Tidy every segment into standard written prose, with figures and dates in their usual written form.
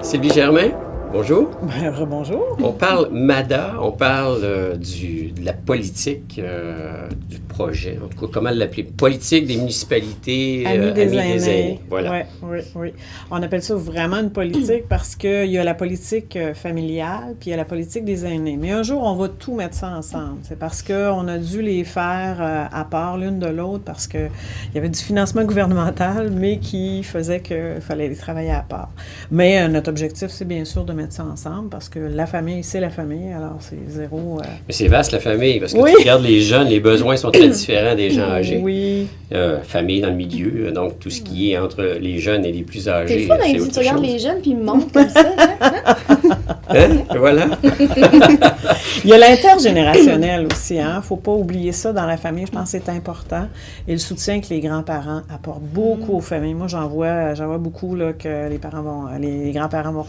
Sylvie Germain, bonjour. Rebonjour. On parle MADA, on parle de la politique du projet, en tout cas, comment l'appeler? Politique des municipalités, Amis des aînés. Voilà. Oui. On appelle ça vraiment une politique parce qu'il y a la politique familiale puis il y a la politique des aînés. Mais un jour, on va tout mettre ça ensemble. C'est parce qu'on a dû les faire à part l'une de l'autre parce qu'il y avait du financement gouvernemental, mais qui faisait qu'il fallait les travailler à part. Mais notre objectif, c'est bien sûr de mettre ça ensemble parce que la famille, c'est la famille, alors c'est zéro... Mais c'est vaste, la famille, parce que Oui. tu regardes les jeunes, les besoins sont très différents des gens âgés. Oui. Famille dans le milieu, donc tout ce qui est entre les jeunes et les plus âgés, C'est le fun, c'est si autre tu regardes chose. les jeunes puis ils me montrent comme ça. Voilà. Il y a l'intergénérationnel aussi, hein. Faut pas oublier ça dans la famille. Je pense que c'est important. Et le soutien que les grands-parents apportent beaucoup aux familles. Moi, j'en vois beaucoup là, que les grands-parents vont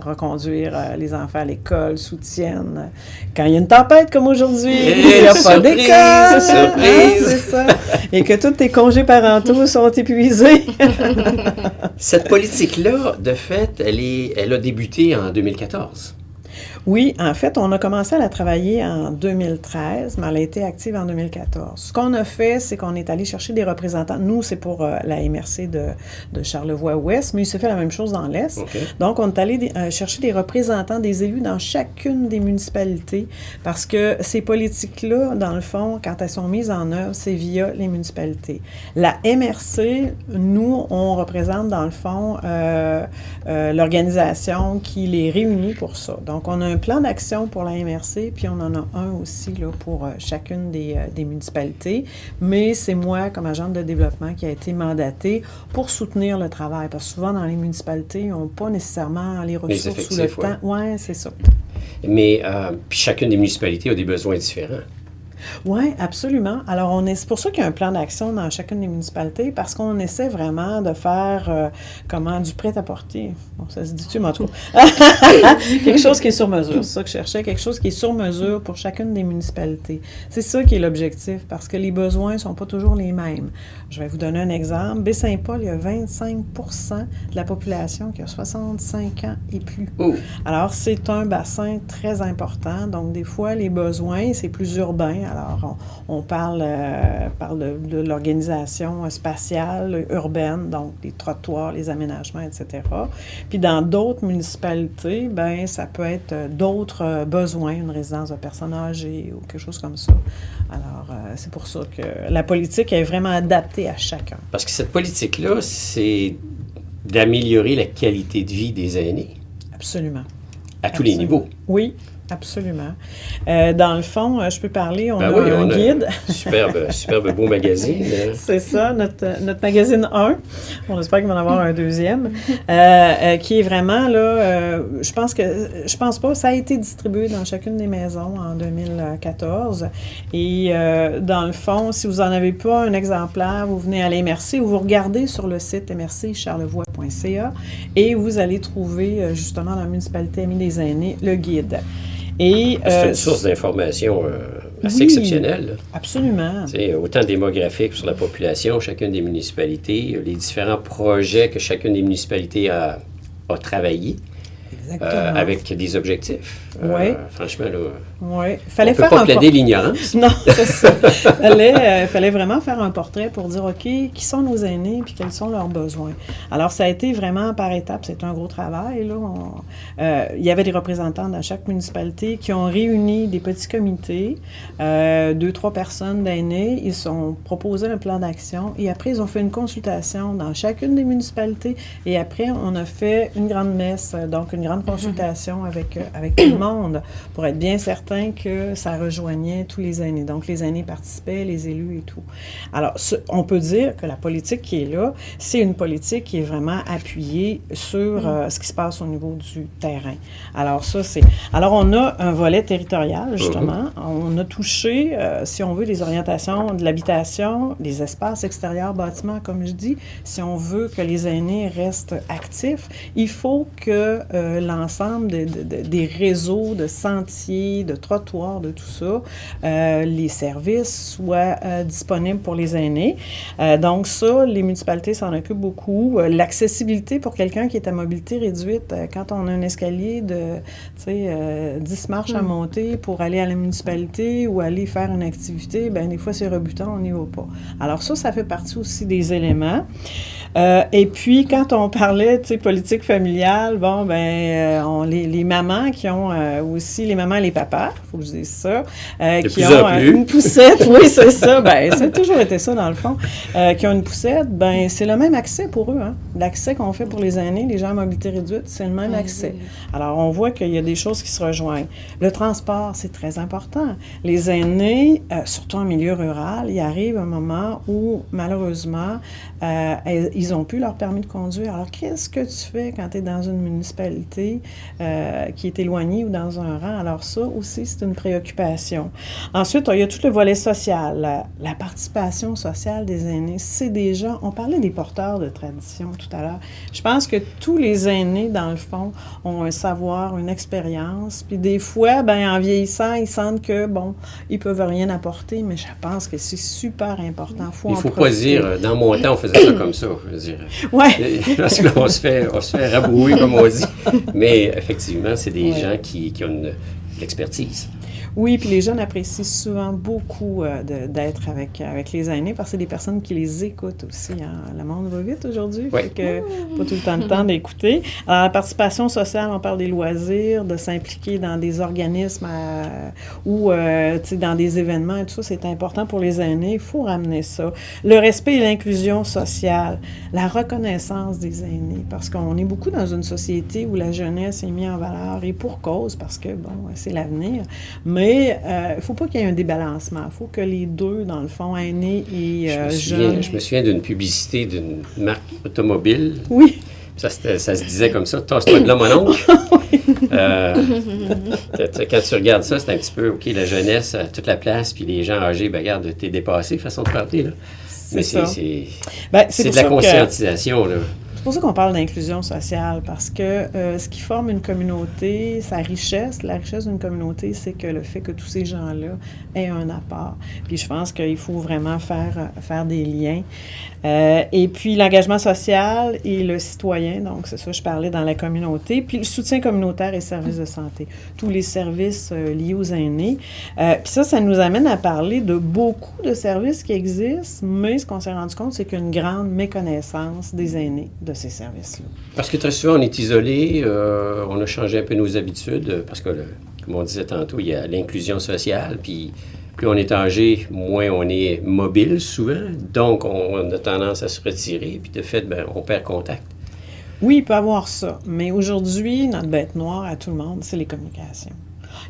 reconduire les enfants à l'école, soutiennent. Quand il y a une tempête comme aujourd'hui, il n'y a pas d'école. Surprise! C'est ça. Et que tous tes congés parentaux sont épuisés. Cette politique-là, de fait, elle a débuté en 2014. Oui, en fait, on a commencé à la travailler en 2013, mais elle a été active en 2014. Ce qu'on a fait, c'est qu'on est allé chercher des représentants. Nous, c'est pour la MRC de Charlevoix-Ouest, mais il s'est fait la même chose dans l'Est. Okay. Donc, on est allé chercher des représentants des élus dans chacune des municipalités, parce que ces politiques-là, dans le fond, quand elles sont mises en œuvre, c'est via les municipalités. La MRC, nous, on représente, dans le fond, l'organisation qui les réunit pour ça. Donc, on a un plan d'action pour la MRC, puis on en a un aussi là, pour chacune des municipalités. Mais c'est moi, comme agente de développement, qui a été mandatée pour soutenir le travail. Parce que souvent, dans les municipalités, ils n'ont pas nécessairement les ressources ou le temps. Oui, c'est ça. Mais puis chacune des municipalités a des besoins différents. Oui, absolument. Alors, c'est pour ça qu'il y a un plan d'action dans chacune des municipalités, parce qu'on essaie vraiment de faire du prêt-à-porter. Bon, ça se dit-tu, mais en tout cas, quelque chose qui est sur mesure. C'est ça que je cherchais, quelque chose qui est sur mesure pour chacune des municipalités. C'est ça qui est l'objectif, parce que les besoins ne sont pas toujours les mêmes. Je vais vous donner un exemple. Baie-Saint-Paul, il y a 25 % de la population qui a 65 ans et plus. Oh. Alors, c'est un bassin très important. Donc, des fois, les besoins, c'est plus urbain. Alors, on parle de l'organisation spatiale, urbaine, donc les trottoirs, les aménagements, etc. Puis dans d'autres municipalités, ben ça peut être d'autres besoins, une résidence de personnes âgées ou quelque chose comme ça. Alors, c'est pour ça que la politique est vraiment adaptée à chacun. Parce que cette politique-là, c'est d'améliorer la qualité de vie des aînés. Absolument. À tous les niveaux. Oui. Absolument. Dans le fond, je peux parler, on a un guide. Superbe beau magazine. C'est ça, notre magazine 1. On espère qu'il va en avoir un deuxième. Qui est vraiment, là, je pense pas, ça a été distribué dans chacune des maisons en 2014. Et dans le fond, si vous n'en avez pas un exemplaire, vous venez à l'MRC ou vous regardez sur le site mrccharlevoix.ca et vous allez trouver, justement, dans la municipalité Amis des aînés, le guide. C'est une source d'information assez exceptionnelle. Là. Absolument. C'est autant démographique sur la population, chacune des municipalités, les différents projets que chacune des municipalités a travaillé avec des objectifs. Oui. Franchement, là, oui. On ne peut pas plaider l'ignorance. Non, c'est ça. Fallait vraiment faire un portrait pour dire, OK, qui sont nos aînés puis quels sont leurs besoins. Alors, ça a été vraiment par étapes. C'est un gros travail. Là. Il y avait des représentants dans chaque municipalité qui ont réuni des petits comités, 2-3 personnes d'aînés. Ils ont proposé un plan d'action et après, ils ont fait une consultation dans chacune des municipalités et après, on a fait une grande messe, donc une grande consultation avec tout le monde pour être bien certain que ça rejoignait tous les aînés. Donc, les aînés participaient, les élus et tout. Alors, on peut dire que la politique qui est là, c'est une politique qui est vraiment appuyée sur ce qui se passe au niveau du terrain. Alors, ça, c'est... Alors, on a un volet territorial, justement. On a touché, si on veut, les orientations de l'habitation, des espaces extérieurs, bâtiments, comme je dis. Si on veut que les aînés restent actifs, il faut que l'ensemble des réseaux de sentiers, de trottoirs, de tout ça, les services soient disponibles pour les aînés. Donc ça, les municipalités s'en occupent beaucoup. L'accessibilité pour quelqu'un qui est à mobilité réduite, quand on a un escalier de 10 marches à monter pour aller à la municipalité ou aller faire une activité, bien des fois c'est rebutant, on n'y va pas. Alors ça fait partie aussi des éléments. Et puis, quand on parlait, politique familiale, bon, les mamans qui ont aussi, les mamans et les papas, il faut que je dise ça, qui ont une poussette, oui, c'est ça, ça a toujours été ça dans le fond, qui ont une poussette, c'est le même accès pour eux, hein. L'accès qu'on fait pour les aînés, les gens à mobilité réduite, c'est le même accès. Alors, on voit qu'il y a des choses qui se rejoignent. Le transport, c'est très important. Les aînés, surtout en milieu rural, il arrive un moment où, malheureusement, ils n'ont plus leur permis de conduire. Alors, qu'est-ce que tu fais quand tu es dans une municipalité qui est éloignée ou dans un rang? Alors, ça aussi, c'est une préoccupation. Ensuite, il y a tout le volet social, la participation sociale des aînés. C'est des gens, on parlait des porteurs de tradition tout à l'heure. Je pense que tous les aînés, dans le fond, ont un savoir, une expérience. Puis des fois, en vieillissant, ils sentent que, ils ne peuvent rien apporter, mais je pense que c'est super important. Il ne faut pas dire, dans mon temps, on faisait ça comme ça. Je veux dire. Ouais. Parce qu'on se fait rabrouer, comme on dit. Mais effectivement, c'est des gens qui ont de l'expertise. Oui, puis les jeunes apprécient souvent beaucoup d'être avec les aînés parce que c'est des personnes qui les écoutent aussi. Hein. Le monde va vite aujourd'hui, fait que pas tout le temps d'écouter. Alors, la participation sociale, on parle des loisirs, de s'impliquer dans des organismes ou dans des événements et tout ça, c'est important pour les aînés. Il faut ramener ça. Le respect et l'inclusion sociale, la reconnaissance des aînés, parce qu'on est beaucoup dans une société où la jeunesse est mise en valeur et pour cause, parce que, c'est l'avenir. Mais il ne faut pas qu'il y ait un débalancement. Il faut que les deux, dans le fond, aînés et jeunes... Je me souviens d'une publicité d'une marque automobile. Oui. Ça se disait comme ça, « Tasse-toi de là, mon oncle! » Quand tu regardes ça, c'est un petit peu, OK, la jeunesse, toute la place, puis les gens âgés, regarde, t'es dépassé, façon de parler, là. Mais c'est de la conscientisation, là. C'est pour ça qu'on parle d'inclusion sociale, parce que ce qui forme une communauté, la richesse d'une communauté, c'est que le fait que tous ces gens-là aient un apport. Puis je pense qu'il faut vraiment faire des liens. Et puis l'engagement social et le citoyen, donc c'est ça, je parlais dans la communauté. Puis le soutien communautaire et services de santé, tous les services liés aux aînés. Puis ça nous amène à parler de beaucoup de services qui existent, mais ce qu'on s'est rendu compte, c'est qu'il y a une grande méconnaissance des aînés de ces services-là. Parce que très souvent, on est isolé, on a changé un peu nos habitudes, parce que, comme on disait tantôt, il y a l'inclusion sociale, puis plus on est âgé, moins on est mobile souvent, donc on a tendance à se retirer, puis de fait, on perd contact. Oui, il peut y avoir ça, mais aujourd'hui, notre bête noire à tout le monde, c'est les communications.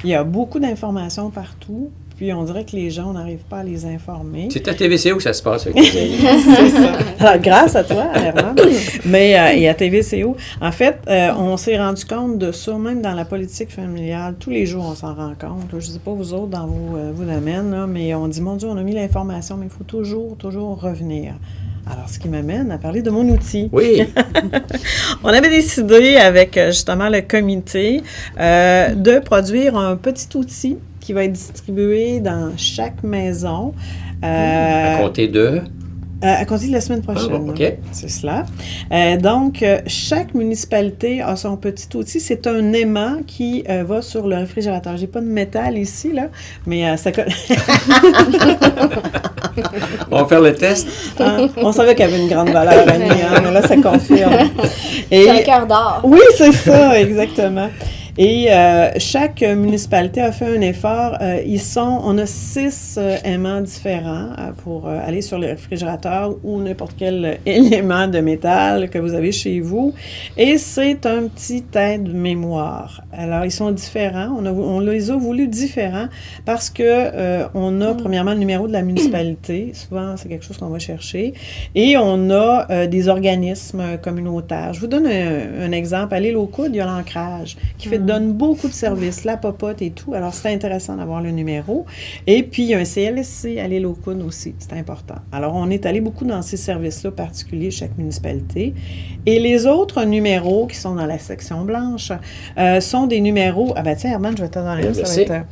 Il y a beaucoup d'informations partout, puis on dirait que les gens, on n'arrive pas à les informer. C'est à TVCO que ça se passe avec les aînés. C'est ça. Alors, grâce à toi, Herman. Mais et à TVCO. En fait, on s'est rendu compte de ça, même dans la politique familiale. Tous les jours, on s'en rend compte. Je ne sais pas vous autres dans vos domaines, là, mais on dit, mon Dieu, on a mis l'information, mais il faut toujours revenir. Alors, ce qui m'amène à parler de mon outil. Oui. On avait décidé avec justement le comité de produire un petit outil qui va être distribué dans chaque maison. À compter de? À compter de la semaine prochaine. Ah bon, OK. C'est cela. Donc, chaque municipalité a son petit outil. C'est un aimant qui va sur le réfrigérateur. J'ai pas de métal ici, là, mais ça... On va faire le test. On savait qu'il y avait une grande valeur, Annie, mais là, ça confirme. C'est un cœur d'or. Oui, c'est ça, exactement. Et chaque municipalité a fait un effort. On a 6 aimants différents pour aller sur le réfrigérateur ou n'importe quel élément de métal que vous avez chez vous. Et c'est un petit aide-mémoire. Alors, ils sont différents. On les a voulu différents parce que on a premièrement le numéro de la municipalité. Souvent, c'est quelque chose qu'on va chercher. Et on a des organismes communautaires. Je vous donne un exemple. À l'île aux Coudes, il y a l'ancrage qui fait donne beaucoup de services, la popote et tout. Alors, c'est intéressant d'avoir le numéro. Et puis, il y a un CLSC à l'île aux Coudres aussi, c'est important. Alors, on est allé beaucoup dans ces services-là particuliers, chaque municipalité. Et les autres numéros qui sont dans la section blanche sont des numéros... Ah ben tiens, Herman, je vais t'en donner un, ça va être...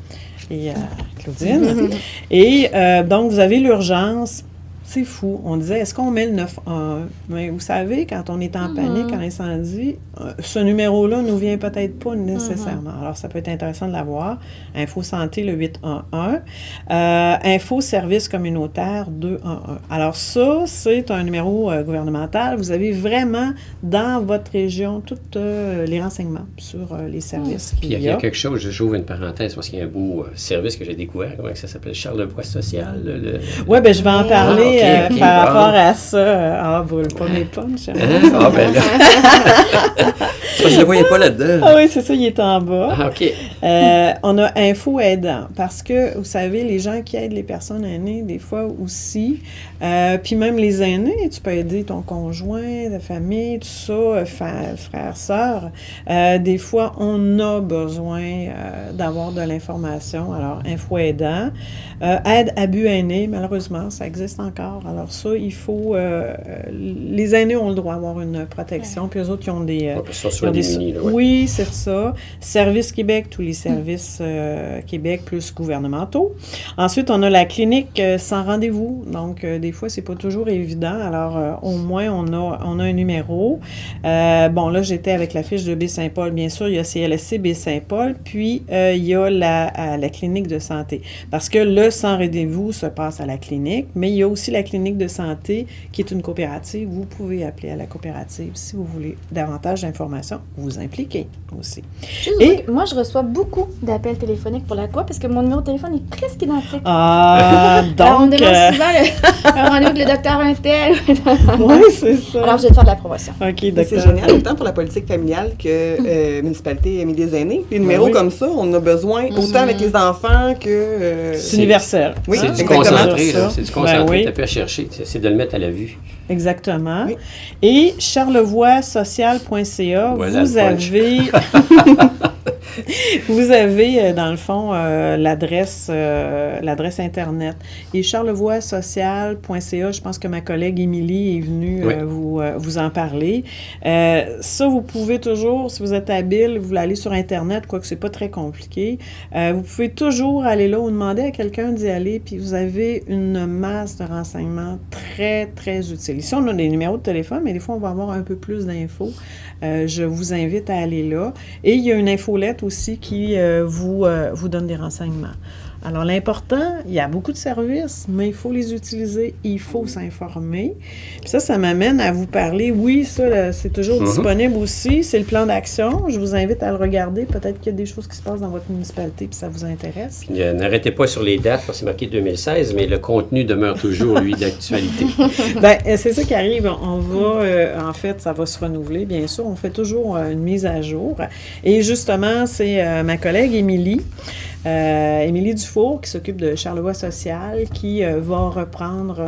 Et Claudine. Et donc, vous avez l'urgence. C'est fou. On disait, est-ce qu'on met le 911? Mais vous savez, quand on est en panique, en incendie, ce numéro-là ne nous vient peut-être pas nécessairement. Alors, ça peut être intéressant de l'avoir. Info Santé, le 811. Info Service communautaire, 211. Alors, ça, c'est un numéro gouvernemental. Vous avez vraiment, dans votre région, tous les renseignements sur les services Puis, il y a quelque chose, j'ouvre une parenthèse, parce qu'il y a un beau service que j'ai découvert. Comment ça s'appelle? Charlevoix Social. Oui, bien, je vais en parler. Par rapport à ça, pas mes punchs. Ah, ben là. Je ne le voyais pas là-dedans. Ah oui, c'est ça, il est en bas. Ah, OK. On a Info aidant, parce que, vous savez, les gens qui aident les personnes aînées, des fois aussi, puis même les aînés, tu peux aider ton conjoint, ta famille, tout ça, frère, sœur. Des fois, on a besoin d'avoir de l'information. Alors, Info aidant. Aide abus aînés, malheureusement, ça existe encore. Alors ça, il faut... les aînés ont le droit d'avoir une protection, puis eux autres, ils ont des... Oui, c'est ça. Service Québec, tous les services Québec plus gouvernementaux. Ensuite, on a la clinique sans rendez-vous. Donc, des fois, c'est pas toujours évident. Alors, au moins, on a un numéro. Bon, là, j'étais avec la fiche de Baie-Saint-Paul. Bien sûr, il y a CLSC Baie-Saint-Paul, puis il y a la clinique de santé. Parce que le sans rendez-vous se passe à la clinique, mais il y a aussi la clinique de santé qui est une coopérative. Vous pouvez appeler à la coopérative si vous voulez davantage d'informations, vous impliquer aussi. Moi, je reçois beaucoup d'appels téléphoniques pour la coop parce que mon numéro de téléphone est presque identique. Ah, donc... Alors, on me demande souvent un rendez-vous avec le docteur Untel. Oui, c'est ça. Alors, je vais te faire de la promotion. OK, docteur. C'est génial, autant pour la politique familiale que municipalité aimée des aînés. Les numéros comme ça, on a besoin autant avec les enfants que... c'est universel. Oui, c'est du concentré, là. C'est du concentré, tu as pu à chercher. C'est de le mettre à la vue. Exactement. Oui. Et charlevoixsocial.ca, voilà, vous avez, dans le fond, l'adresse Internet. Et charlevoixsocial.ca, je pense que ma collègue Émilie est venue vous en parler. Ça, vous pouvez toujours, si vous êtes habile, vous voulez aller sur Internet, quoique c'est pas très compliqué, vous pouvez toujours aller là ou demander à quelqu'un d'y aller, puis vous avez une masse de renseignements très, très utiles. Ici, on a des numéros de téléphone, mais des fois, on va avoir un peu plus d'infos. Je vous invite à aller là. Et il y a une infolette aussi qui vous donne des renseignements. Alors, l'important, il y a beaucoup de services, mais il faut les utiliser, il faut s'informer. Puis ça m'amène à vous parler. Oui, ça, c'est toujours disponible aussi. C'est le plan d'action. Je vous invite à le regarder. Peut-être qu'il y a des choses qui se passent dans votre municipalité puis ça vous intéresse. N'arrêtez pas sur les dates, parce que c'est marqué 2016, mais le contenu demeure toujours, lui, d'actualité. Bien, c'est ça qui arrive. On va, en fait, ça va se renouveler, bien sûr. On fait toujours une mise à jour. Et justement, c'est ma collègue Émilie. Émilie Dufour, qui s'occupe de Charlevoix Social, qui va reprendre,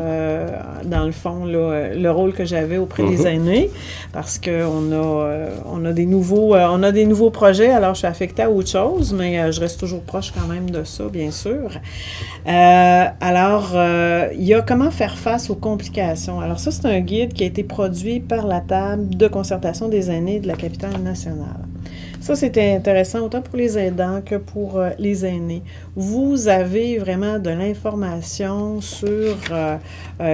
dans le fond, là, le rôle que j'avais auprès des aînés, parce qu'on a des nouveaux projets, alors je suis affectée à autre chose, mais je reste toujours proche quand même de ça, bien sûr. Alors, il y a comment faire face aux complications. Alors ça, c'est un guide qui a été produit par la table de concertation des aînés de la capitale nationale. Ça, c'était intéressant autant pour les aidants que pour les aînés. Vous avez vraiment de l'information sur,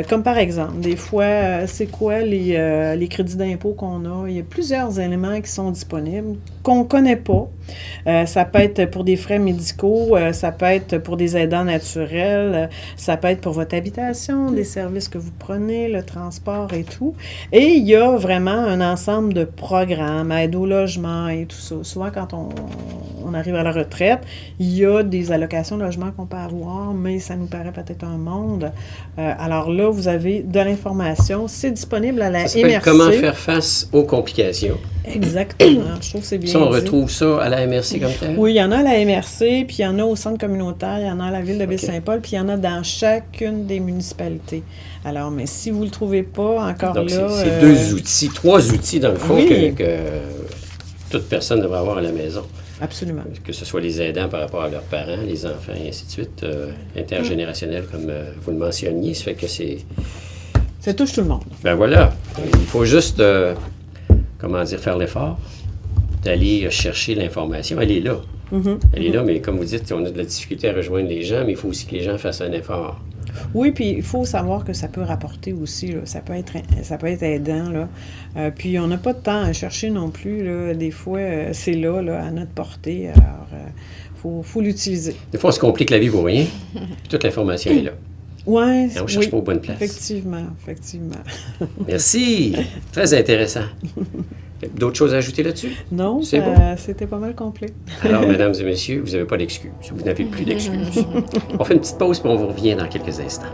comme par exemple, des fois, c'est quoi les crédits d'impôt qu'on a. Il y a plusieurs éléments qui sont disponibles qu'on ne connaît pas. Ça peut être pour des frais médicaux, ça peut être pour des aidants naturels, ça peut être pour votre habitation, des services que vous prenez, le transport et tout. Et il y a vraiment un ensemble de programmes, aide au logement et tout ça. Souvent, quand on arrive à la retraite, il y a des allocations de logement qu'on peut avoir, mais ça nous paraît peut-être un monde. Alors là, vous avez de l'information. C'est disponible à la MRC. Comment faire face aux complications. Exactement. Je trouve que c'est bien ça, on retrouve ça à la MRC comme tel? Oui, il y en a à la MRC, puis il y en a au centre communautaire, il y en a à la ville de Baie-Saint-Paul, puis il y en a dans chacune des municipalités. Alors, mais si vous ne le trouvez pas, encore donc, là... c'est trois outils, dans le fond, que toute personne devrait avoir à la maison. Absolument. Que ce soit les aidants par rapport à leurs parents, les enfants, et ainsi de suite, intergénérationnel, comme vous le mentionniez. Ça fait que c'est... Ça touche tout le monde. Ben voilà. Il faut juste, faire l'effort d'aller chercher l'information. Elle est là. Elle est là, mais comme vous dites, on a de la difficulté à rejoindre les gens, mais il faut aussi que les gens fassent un effort. Oui, puis il faut savoir que ça peut rapporter aussi, là. Ça peut être aidant, là. Puis on n'a pas de temps à chercher non plus, là. Des fois, c'est là, à notre portée. Alors, faut l'utiliser. Des fois, on se complique la vie pour rien, puis toute l'information est là. Ouais, Et on ne cherche pas aux bonnes places. Effectivement. Merci. Très intéressant. D'autres choses à ajouter là-dessus? Non, c'est bon. C'était pas mal complet. Alors, mesdames et messieurs, vous n'avez pas d'excuses. Vous n'avez plus d'excuses. On fait une petite pause, puis on vous revient dans quelques instants.